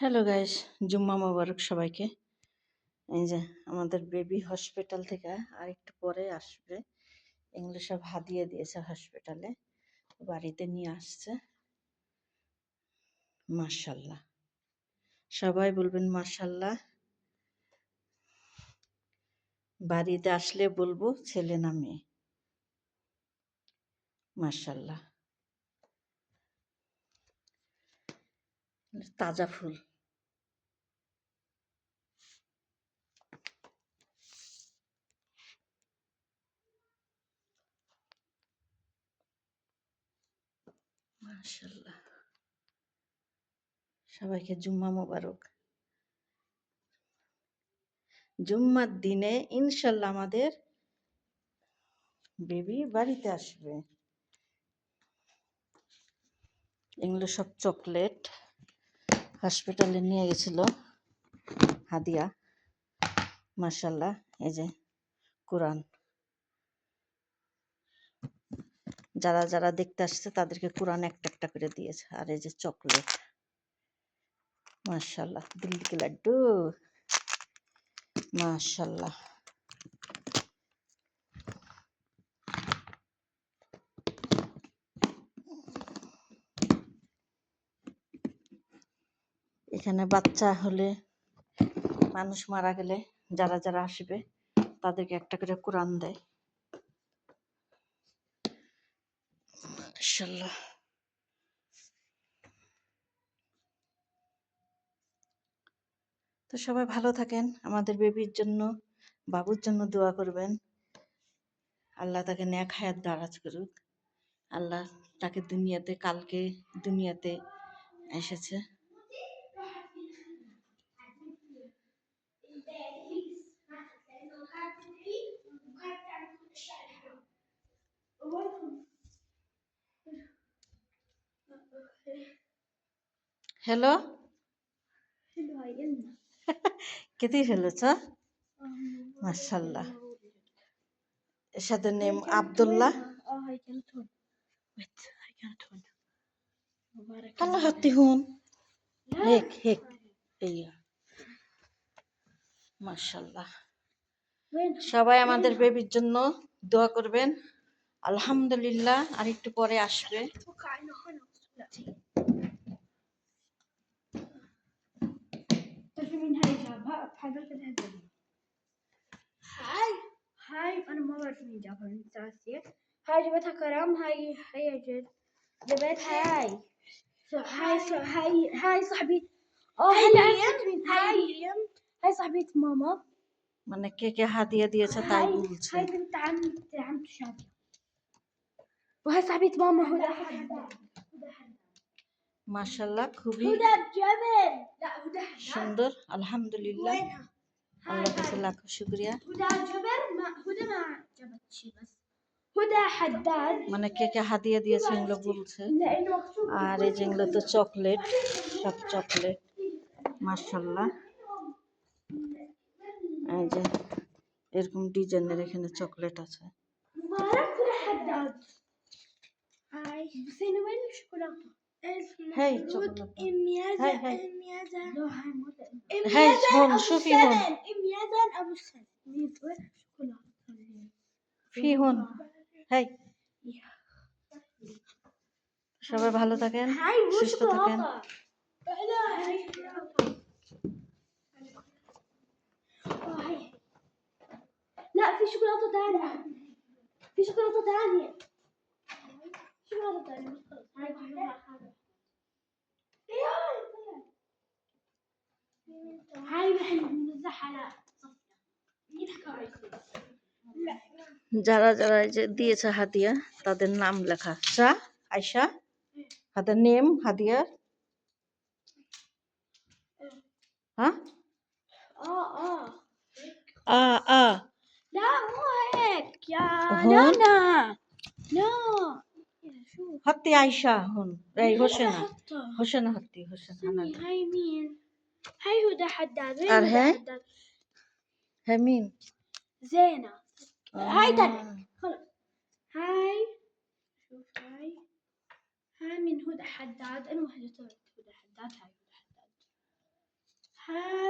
Hello guys, জুম্মা মোবারক সবাইকে। এই যে আমাদের বেবি হসপিটাল থেকে আরেকটু পরে আসবে। এগুলো সব হাদিয়া দিয়েছে হসপিটালে, বাড়িতে নিয়ে আসছে। মাশাল্লাহ, সবাই বলবেন মাশাল্লাহ। বাড়িতে আসলে বলবো ছেলে না মেয়ে। মাশাল্লাহ, তাজা ফুল। মাশাল্লাহ, সবাইকে জুম্মা মোবারক। জুম্মার দিনে ইনশাল্লাহ আমাদের বেবি বাড়িতে আসবে। এগুলো সব চকলেট হসপিটালে নিয়ে গেছিল হাদিয়া। মাশাল্লাহ, এই যে কোরআন, যারা যারা দেখতে আসছে তাদেরকে কোরআন একটা একটা করে দিয়েছে। আর এই যে চকলেট, মাশাল্লাহ, দিল্লি কে লাড্ডু, মাশাল্লাহ। এখানে বাচ্চা হলে, মানুষ মারা গেলে যারা যারা আসবে তাদেরকে একটা করে কোরআন দেয়। মাশাল্লাহ। তো সবাই ভালো থাকেন, আমাদের বেবির জন্য, বাবুর জন্য দোয়া করবেন। আল্লাহ তাকে নেক হায়াত দারাজ করুক। আল্লাহ তাকে দুনিয়াতে, কালকে দুনিয়াতে এসেছে। হ্যালো, كثير حلو صح؟ ما شاء الله. ايش هذا النيم؟ عبد الله. هاي كانت هون. ويت هاي كانت هون. مبارك الله الله. حطي هون هيك هيك. ايوه ما شاء الله. وين সবাই আমাদের বেবির জন্য দোয়া করবেন। আলহামদুলিল্লাহ আর একটু পরে আসবে। اتوقع انه هنا. لا تعرفي مين هاي جابها؟ بحضرت الهدية. هاي انا ما بعرف مين جابها، من ناسية. هاي جابتها كرم. هاي جد جابت هاي. هاي صاحبي. هلا عرفت مين هاي صاحبة ماما. মানে কে কে হাদিয়া দিয়েছে তাই বলছে। هاي بنت عمته شادية. وهاي صاحبة ماما هدى حداد. মাশাআল্লাহ, খুবই هدى جبل. لا هدى حداد সুন্দর। আলহামদুলিল্লাহ, وينها؟ আল্লাহর কাছে লাখ শুকরিয়া। هدى جبل. هدى ما جابت شيء بس هدى حداد. মানে কে কে হাদিয়া দিয়েছে এগুলো বলছে। لأنه مكتوب. আর এই যেগুলো তো চকলেট, সব চকলেট। মাশাআল্লাহ, এই যে এরকম ডিজাইনের এখানে চকলেট আছে। مبارك هدى حداد. هاي بس هنا وين الشوكولاتة؟ هاي شوكولاتة. ام يزن. هاي هاي ام يزن. لا هاي مو هاي هون، شوفي هون ام يزن ابو السن. وين الشوكولاتة؟ في هون هاي। সবাই ভালো থাকেন, هاي مو সুস্থ থাকেন। شوكولاتة. هاي لا في شوكولاتة ثانية. في شوكولاتة ثانية. شوكولاتة ثانية مش خلص. هاي هاي راح نوزعها على لا যারা যারা এই যে দিয়েছে হাদিয়া তাদের নাম লেখা। সা আয়শা, হাদার নেম হাদিয়া। হ্যাঁ আ لا مو هيك يا هون لانا. لا شوف حطي عايشة هون. اي هوشنا هوشنا حطي هوشنا. هاي مين؟ هاي هدى حداد. وين আর هدى হ্যাঁ حداد؟ হ্যাঁ মিন زينة. هاي تاني خلص. هاي شوف هاي من هدى حداد. انا واحدة هدى حداد. هاي هدى حداد. ها